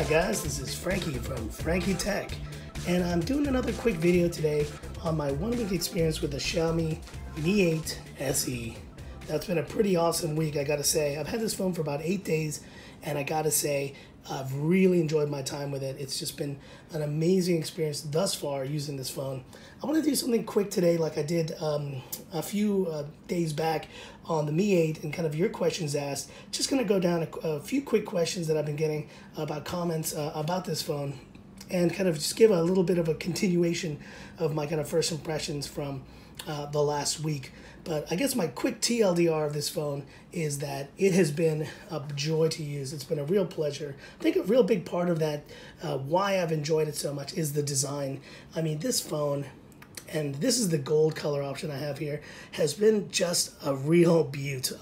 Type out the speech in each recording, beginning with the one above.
Hi guys, this is Frankie from Frankie Tech, and I'm doing another quick video today on my 1-week experience with the Xiaomi Mi 8 SE. That's been a pretty awesome week, I gotta say. I've had this phone for about 8 days, and I gotta say, I've really enjoyed my time with it. It's just been an amazing experience thus far using this phone. I want to do something quick today like I did a few days back on the Mi 8 and kind of your questions asked. Just going to go down a few quick questions that I've been getting about comments about this phone and kind of just give a little bit of a continuation of my kind of first impressions from the last week. But I guess my quick TLDR of this phone is that it has been a joy to use. It's been a real pleasure. I think a real big part of that, why I've enjoyed it so much, is the design. I mean, this phone, and this is the gold color option I have here, has been just a real beaut.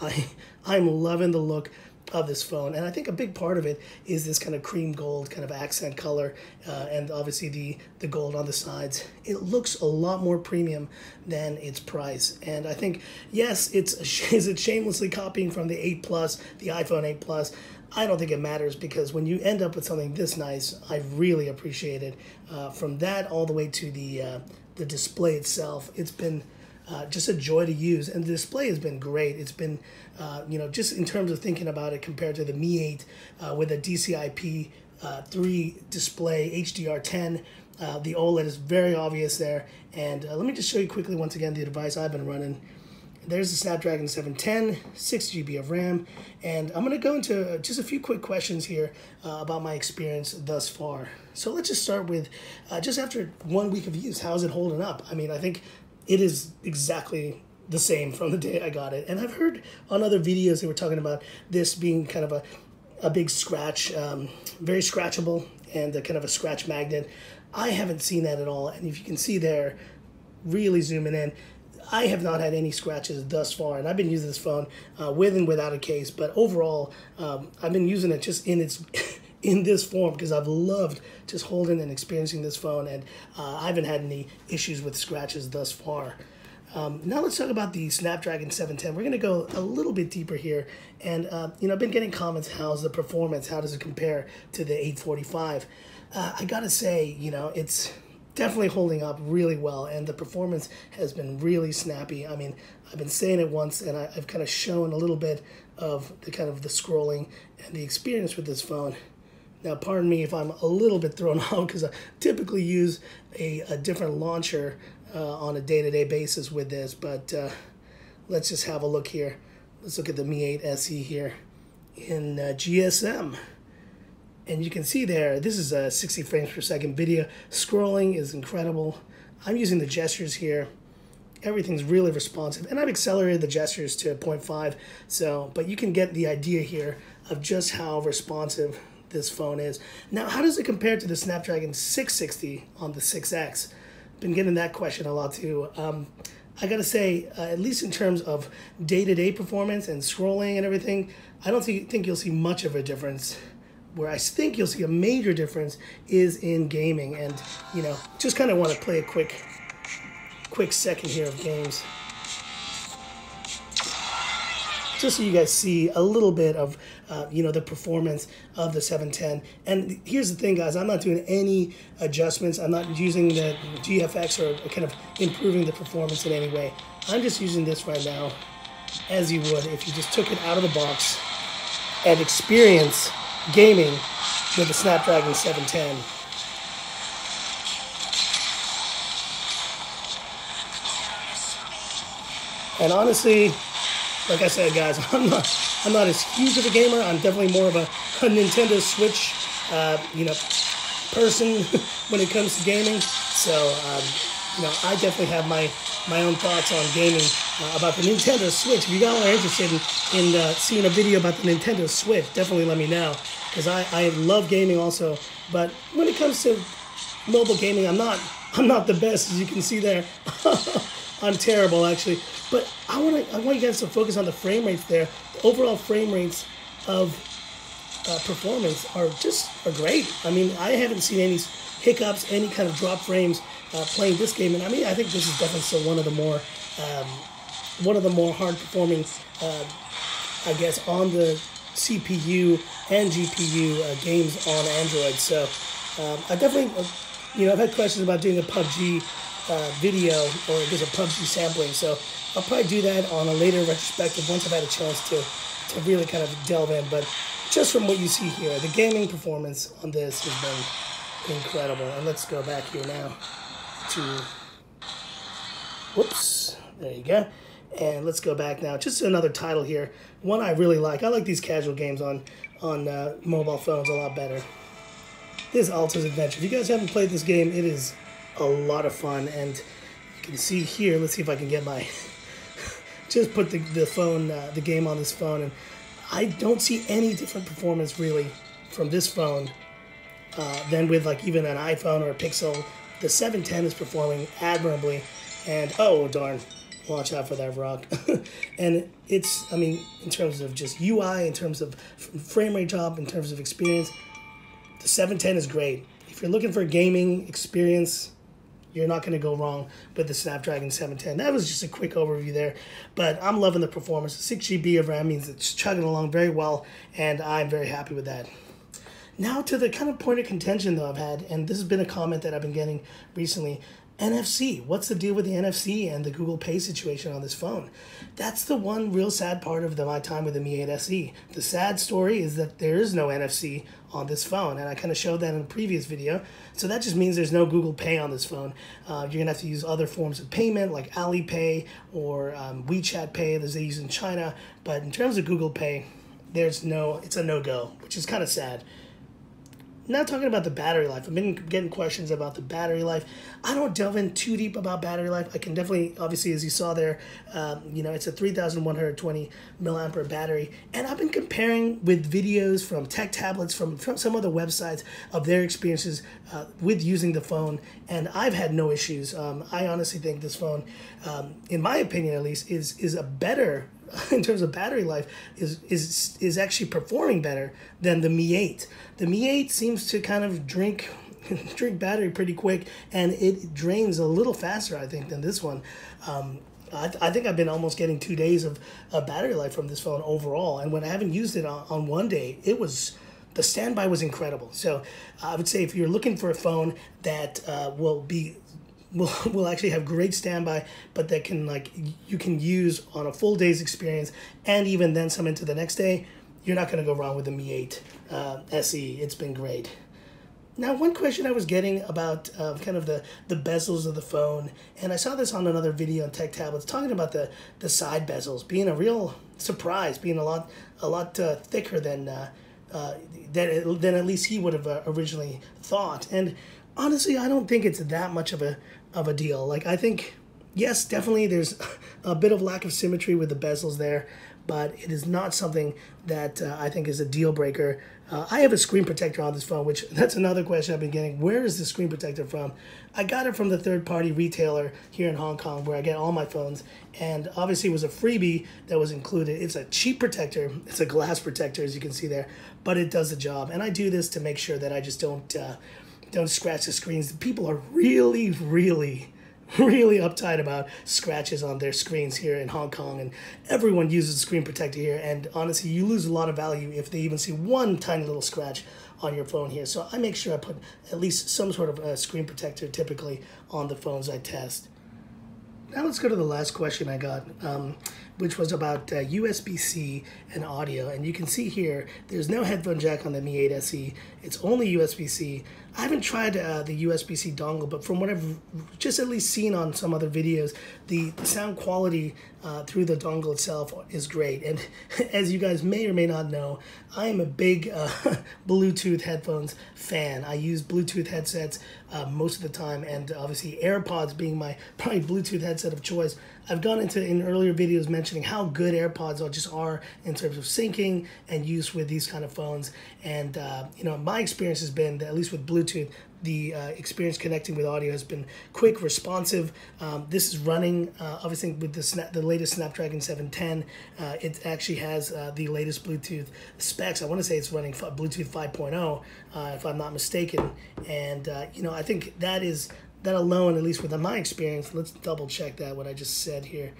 I'm loving the look of this phone, and I think a big part of it is this kind of cream gold kind of accent color, and obviously the gold on the sides. It looks a lot more premium than its price, and I think, yes, is it shamelessly copying from the 8 Plus, the iPhone 8 Plus? I don't think it matters, because when you end up with something this nice, I really appreciate it. From that all the way to the display itself, it's been just a joy to use, and the display has been great. It's been, just in terms of thinking about it compared to the Mi 8 with a DCI-P 3 display, HDR10, the OLED is very obvious there. And let me just show you quickly once again the device I've been running. There's the Snapdragon 710, 6 GB of RAM, and I'm going to go into just a few quick questions here about my experience thus far. So let's just start with, just after 1 week of use, how is it holding up? I mean, I think it is exactly the same from the day I got it. And I've heard on other videos they were talking about this being kind of a big scratch, very scratchable, and kind of a scratch magnet. I haven't seen that at all. And if you can see there, really zooming in, I have not had any scratches thus far. And I've been using this phone with and without a case. But overall, I've been using it just in its in this form because I've loved just holding and experiencing this phone, and I haven't had any issues with scratches thus far. Now let's talk about the Snapdragon 710. We're going to go a little bit deeper here, and I've been getting comments, how's the performance, how does it compare to the 845? I gotta say, it's definitely holding up really well, and the performance has been really snappy. I mean, I've been saying it once, and I've kind of shown a little bit of the scrolling and the experience with this phone. Now, pardon me if I'm a little bit thrown off, because I typically use a different launcher on a day-to-day basis with this, but let's just have a look here. Let's look at the Mi 8 SE here in GSM. And you can see there, this is a 60 frames per second video. Scrolling is incredible. I'm using the gestures here. Everything's really responsive, and I've accelerated the gestures to 0.5, but you can get the idea here of just how responsive this phone is. Now, how does it compare to the Snapdragon 660 on the 6X? Been getting that question a lot too. I gotta say, at least in terms of day-to-day performance and scrolling and everything, I don't think you'll see much of a difference. Where I think you'll see a major difference is in gaming, and just kind of want to play a quick second here of games, just so you guys see a little bit of the performance of the 710. And here's the thing, guys, I'm not doing any adjustments. I'm not using the GFX or kind of improving the performance in any way. I'm just using this right now as you would if you just took it out of the box and experience gaming with the Snapdragon 710. And honestly, like I said, guys, I'm not as huge of a gamer. I'm definitely more of a Nintendo Switch, person when it comes to gaming. So, I definitely have my own thoughts on gaming about the Nintendo Switch. If you guys are interested in seeing a video about the Nintendo Switch, definitely let me know, because I love gaming also. But when it comes to mobile gaming, I'm not the best, as you can see there. I'm terrible, actually. But I want you guys to focus on the frame rates there. The overall frame rates of performance are great. I mean, I haven't seen any hiccups, any kind of drop frames playing this game. And I mean, I think this is definitely still one of the more hard performing, I guess, on the CPU and GPU games on Android. So I definitely, I've had questions about doing a PUBG video, or just a PUBG sampling. So I'll probably do that on a later retrospective once I've had a chance to really kind of delve in. But just from what you see here, the gaming performance on this has been incredible. And let's go back here now to, whoops, there you go. And let's go back now just to another title here. One I really like. I like these casual games on mobile phones a lot better. This is Alta's Adventure. If you guys haven't played this game, it is a lot of fun. And you can see here, let's see if I can get my, just put the phone, the game on this phone. And I don't see any different performance really from this phone than with like even an iPhone or a Pixel. The 710 is performing admirably. And oh darn, watch out for that rock. And it's, I mean, in terms of just UI, in terms of frame rate drop, in terms of experience, the 710 is great. If you're looking for a gaming experience, you're not going to go wrong with the Snapdragon 710. That was just a quick overview there, but I'm loving the performance. 6 GB of RAM means it's chugging along very well, and I'm very happy with that. Now to the kind of point of contention though I've had, and this has been a comment that I've been getting recently. NFC. What's the deal with the NFC and the Google Pay situation on this phone? That's the one real sad part of my time with the Mi 8 SE. The sad story is that there is no NFC on this phone, and I kind of showed that in a previous video. So that just means there's no Google Pay on this phone. You're going to have to use other forms of payment like Alipay or WeChat Pay that they use in China. But in terms of Google Pay, it's a no-go, which is kind of sad. Now talking about the battery life, I've been getting questions about the battery life. I don't delve in too deep about battery life. I can definitely, obviously, as you saw there, it's a 3,120 milliampere battery. And I've been comparing with videos from tech tablets, from some other websites of their experiences with using the phone. And I've had no issues. I honestly think this phone, in my opinion at least, is a better, in terms of battery life, is actually performing better than the Mi 8. The Mi 8 seems to kind of drink battery pretty quick, and it drains a little faster, I think, than this one. I think I've been almost getting 2 days of battery life from this phone overall, and when I haven't used it on one day, the standby was incredible. So I would say if you're looking for a phone that will actually have great standby, but that you can use on a full day's experience, and even then some into the next day, you're not going to go wrong with the Mi 8 SE. It's been great. Now, one question I was getting about kind of the bezels of the phone, and I saw this on another video on Tech Tablets, talking about the side bezels being a real surprise, being a lot thicker than at least he would have originally thought. And honestly, I don't think it's that much of a deal. Like, I think, yes, definitely there's a bit of lack of symmetry with the bezels there, but it is not something that I think is a deal breaker. I have a screen protector on this phone, which that's another question I've been getting. Where is the screen protector from? I got it from the third-party retailer here in Hong Kong where I get all my phones, and obviously it was a freebie that was included. It's a cheap protector. It's a glass protector, as you can see there, but it does the job. And I do this to make sure that I just don't scratch the screens. People are really, really, really uptight about scratches on their screens here in Hong Kong, and everyone uses a screen protector here, and honestly you lose a lot of value if they even see one tiny little scratch on your phone here. So I make sure I put at least some sort of a screen protector typically on the phones I test. Now let's go to the last question I got, which was about USB-C and audio. And you can see here, there's no headphone jack on the Mi 8 SE. It's only USB-C. I haven't tried the USB-C dongle, but from what I've just at least seen on some other videos, the sound quality through the dongle itself is great. And as you guys may or may not know, I am a big Bluetooth headphones fan. I use Bluetooth headsets most of the time, and obviously AirPods being my probably Bluetooth headset of choice. I've gone into in earlier videos mentioning how good AirPods are in terms of syncing and use with these kind of phones. And my experience has been that, at least with Bluetooth, the experience connecting with audio has been quick, responsive. This is running obviously with the latest Snapdragon 710. It actually has the latest Bluetooth specs. I want to say it's running Bluetooth 5.0 if I'm not mistaken. And I think that alone, at least with my experience, let's double check that what I just said here.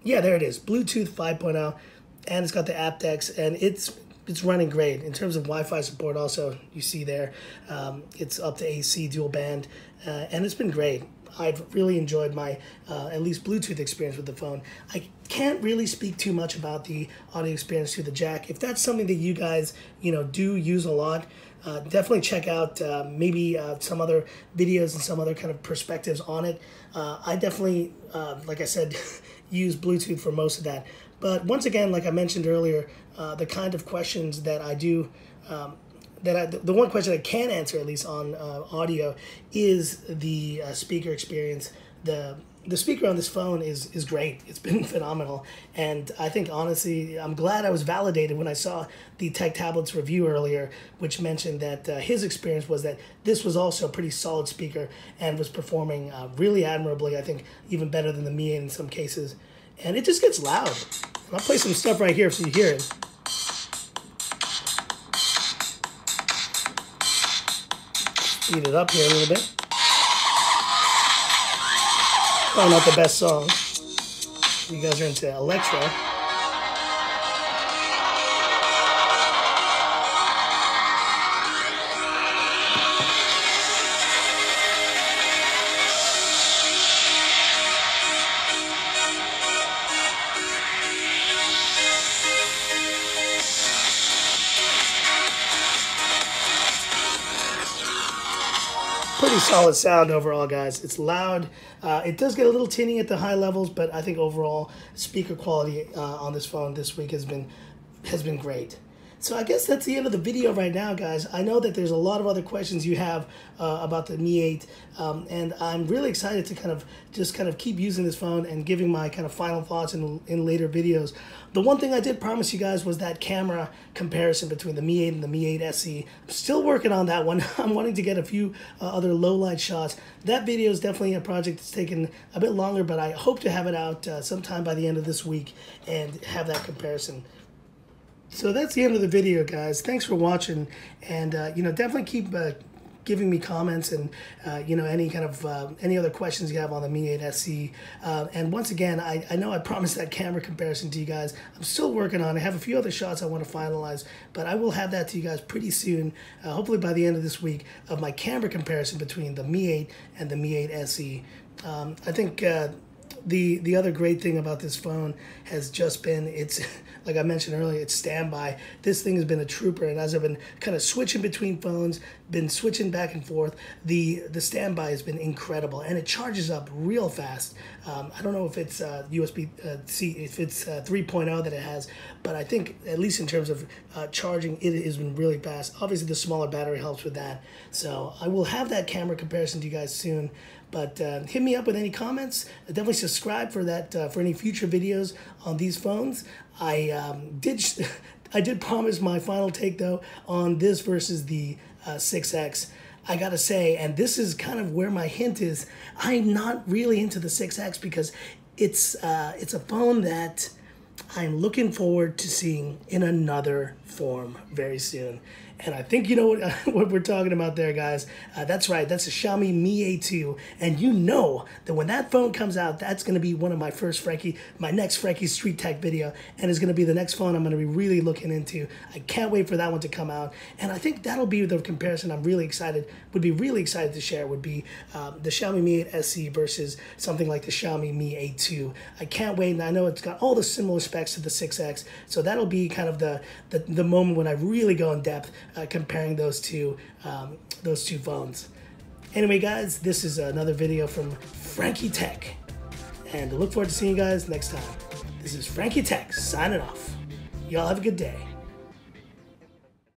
Yeah, there it is, Bluetooth 5.0. and it's got the aptX, and it's running great in terms of Wi-Fi support. Also, you see there, it's up to AC dual band, and it's been great. I've really enjoyed my at least Bluetooth experience with the phone. I can't really speak too much about the audio experience through the jack. If that's something that you guys do use a lot, definitely check out maybe some other videos and some other kind of perspectives on it. I definitely, like I said, use Bluetooth for most of that. But once again, like I mentioned earlier, the kind of questions that I do, the one question I can answer, at least on audio, is the speaker experience. The speaker on this phone is great. It's been phenomenal. And I think, honestly, I'm glad I was validated when I saw the Tech Tablets review earlier, which mentioned that his experience was that this was also a pretty solid speaker and was performing really admirably, I think even better than the Mi 8 in some cases. And it just gets loud. And I'll play some stuff right here so you hear it. Speed it up here a little bit. Probably not the best song. You guys are into electro. Pretty solid sound overall, guys. It's loud. It does get a little tinny at the high levels, but I think overall speaker quality on this phone this week has been great. So I guess that's the end of the video right now, guys. I know that there's a lot of other questions you have about the Mi 8, and I'm really excited to kind of keep using this phone and giving my kind of final thoughts in later videos. The one thing I did promise you guys was that camera comparison between the Mi 8 and the Mi 8 SE. I'm still working on that one. I'm wanting to get a few other low light shots. That video is definitely a project that's taken a bit longer, but I hope to have it out sometime by the end of this week and have that comparison. So that's the end of the video, guys. Thanks for watching, and definitely keep giving me comments and any kind of any other questions you have on the Mi 8 SE. And once again, I know I promised that camera comparison to you guys. I'm still working on it. I have a few other shots I want to finalize, but I will have that to you guys pretty soon, hopefully by the end of this week, of my camera comparison between the Mi 8 and the Mi 8 SE. I think the other great thing about this phone has just been it's like I mentioned earlier, it's standby. This thing has been a trooper, and as I've been kind of switching between phones, been switching back and forth, the standby has been incredible, and it charges up real fast. I don't know if it's USB-C, if it's 3.0 that it has, but I think at least in terms of charging, it has been really fast. Obviously, the smaller battery helps with that. So I will have that camera comparison to you guys soon. But hit me up with any comments. Definitely subscribe for that for any future videos on these phones. I did promise my final take though on this versus the 6X. I gotta say, and this is kind of where my hint is, I'm not really into the 6X because it's a phone that I'm looking forward to seeing in another form very soon. And I think you know what we're talking about there, guys. That's right. That's a Xiaomi Mi A2. And you know that when that phone comes out, that's going to be one of my my next Frankie Street Tech video. And it's going to be the next phone I'm going to be really looking into. I can't wait for that one to come out. And I think that'll be the comparison would be really excited to share would be the Xiaomi Mi 8 SE versus something like the Xiaomi Mi A2. I can't wait. And I know it's got all the similar specs to the 6X. So that'll be kind of the moment when I really go in depth comparing those two phones. Anyway, guys, this is another video from Frankie Tech, and I look forward to seeing you guys next time. This is Frankie Tech signing off. Y'all have a good day.